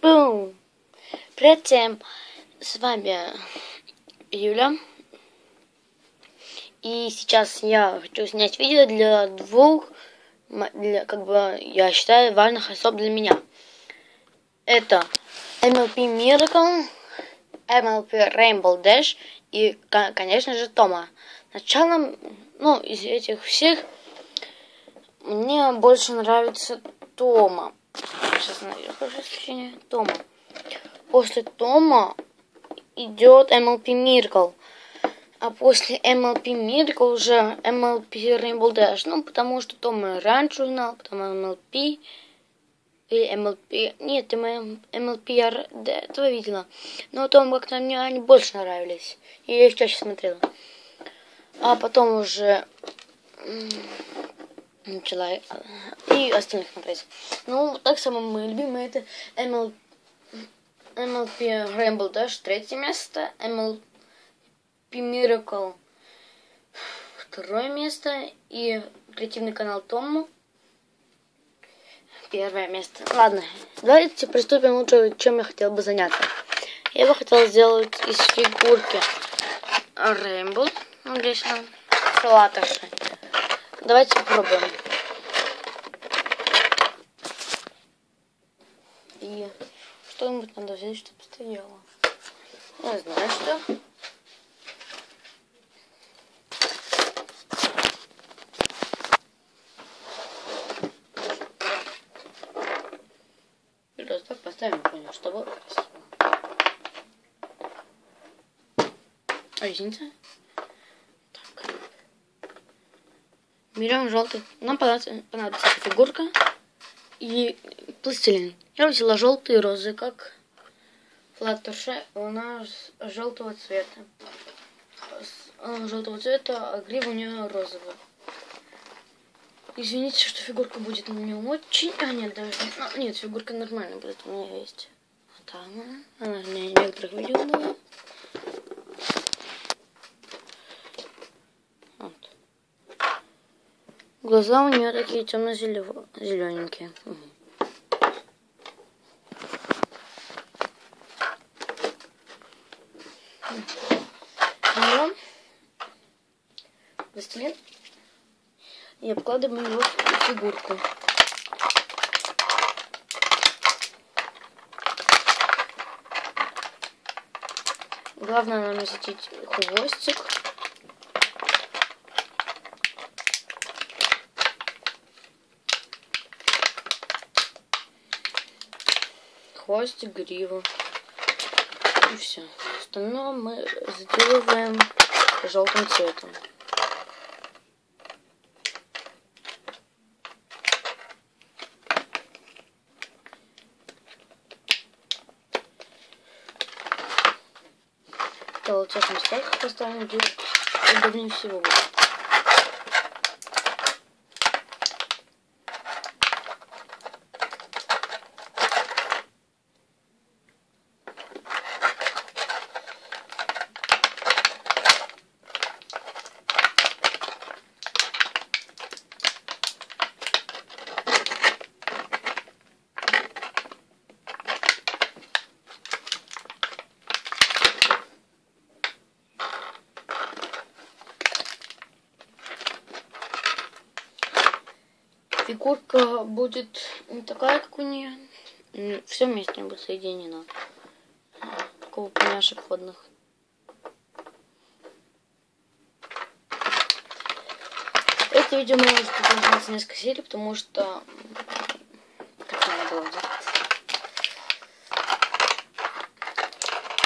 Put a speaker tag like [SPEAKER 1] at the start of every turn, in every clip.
[SPEAKER 1] Бум! Привет всем! С вами Юля. И сейчас я хочу снять видео для двух, я считаю, важных особ для меня. Это MLP Miracle, MLP Rainbow Dash и, конечно же, Тома. Началом, из этих всех мне больше нравится Тома. Сейчас найду сообщение. Тома. После Тома идет MLP Miracle. А после MLP Miracle уже MLP Rainbow Dash. Потому что Тома раньше узнал, потом MLP. Или MLP. Нет, MLP я до этого видела. Но Тома как-то мне они больше нравились. И я их чаще смотрела. А потом уже начала и остальных смотреть. Так самое мое любимое это MLP Rainbow Dash, третье место, MLP Miracle, второе место, и креативный канал Тому, первое место. Ладно, давайте приступим лучше, чем я хотела бы заняться. Я бы хотела сделать из фигурки Rainbow, здесь она, Флаттерши. Давайте попробуем. И что-нибудь надо взять, чтобы стояло. Я знаю, что. И раз так поставим, понял, чтобы красиво. Резинка. Так. Берем желтый. Нам понадобится фигурка и пластилин. Я взяла желтые розы, как Флаттерши. У нас желтого цвета. А грива у нее розовая. Извините, что фигурка будет не очень... нет, даже нет, фигурка нормальная будет. У меня есть. Там она у меня некоторых видео была. Вот. Глаза у нее такие темно-зелененькие. Берем пластилин и обкладываем его в фигурку. Главное наместить хвостик. Хвостик, гриву. И все. Остальное мы заделываем желтым цветом. В тех местах поставим, где удобнее всего будет. Фигурка будет не такая, как у нее. Все вместе будет соединено. Такого поняшек водных. Это видео может продолжаться несколько серий, потому что как надо было делать.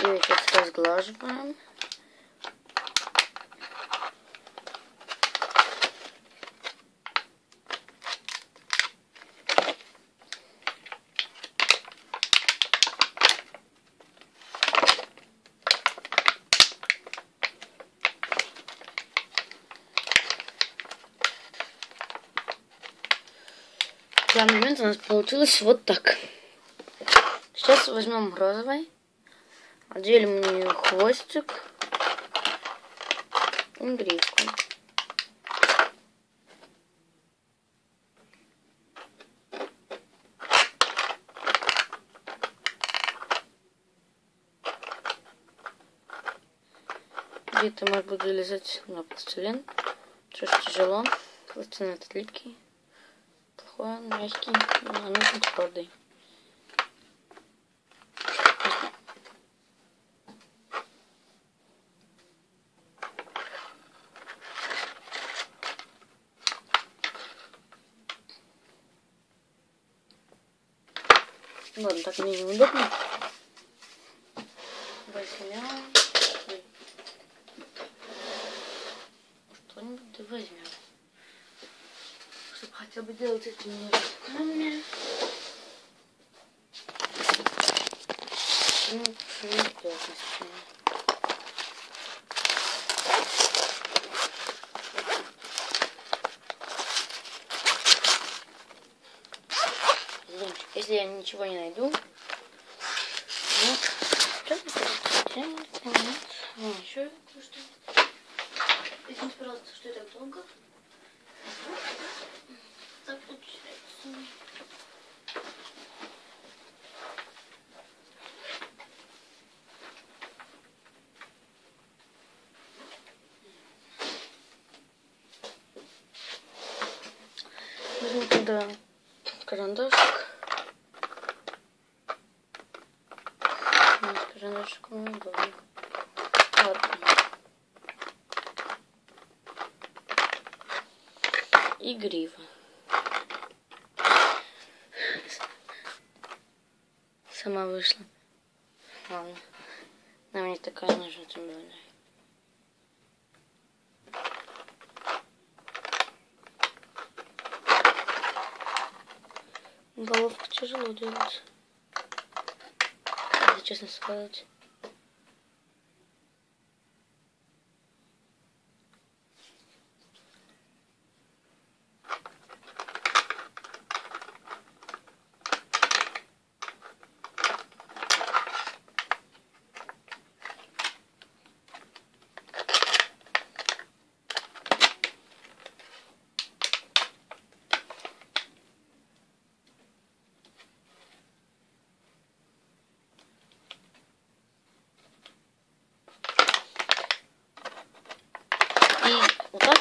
[SPEAKER 1] И сейчас разглаживаем. В данный момент у нас получилось вот так. Сейчас возьмем розовый, отделим у нее хвостик и гривку. где-то, может, буду лизать на пластилин. Чуть тяжело. Пластилин этот липкий. Плохой, он мягкий, но нужен твердый. Ладно, так мне неудобно. Возьмем что-нибудь, да возьмем. Чтобы хотя бы делать этими руками. Ну, неприятно совершенно. Если я ничего не найду, ну, еще кое-что. Извините, пожалуйста, что я так долго. Так получается. Возьму тогда карандашик. С карандашиком неудобно. Ладно. И грива. Сама вышла. Ладно. Нам не такая нужна, тем более. Головку тяжело делать. Если честно сказать. Вот так.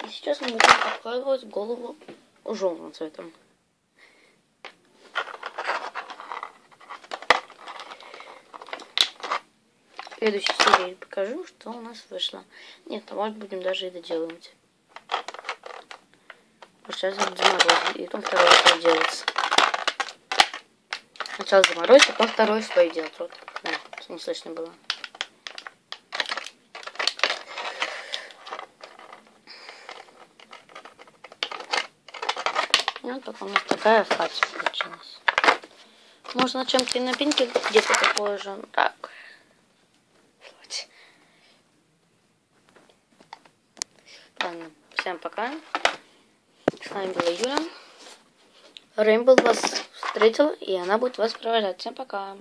[SPEAKER 1] И сейчас мы будем обкладывать голову желтым цветом. В следующей серии покажу, что у нас вышло. Нет, а может будем даже и доделывать. Вот сейчас заморозить, и потом второй слой делается. Сначала заморозить, а потом второй слой делать. Вот, да, не слышно было. И вот пока у нас такая хаті получилась. Можно на чем-то и на пеньке где-то такое же. Так. Ладно, всем пока. С вами была Юля. Рейнбоу вас встретила, и она будет вас провожать. Всем пока.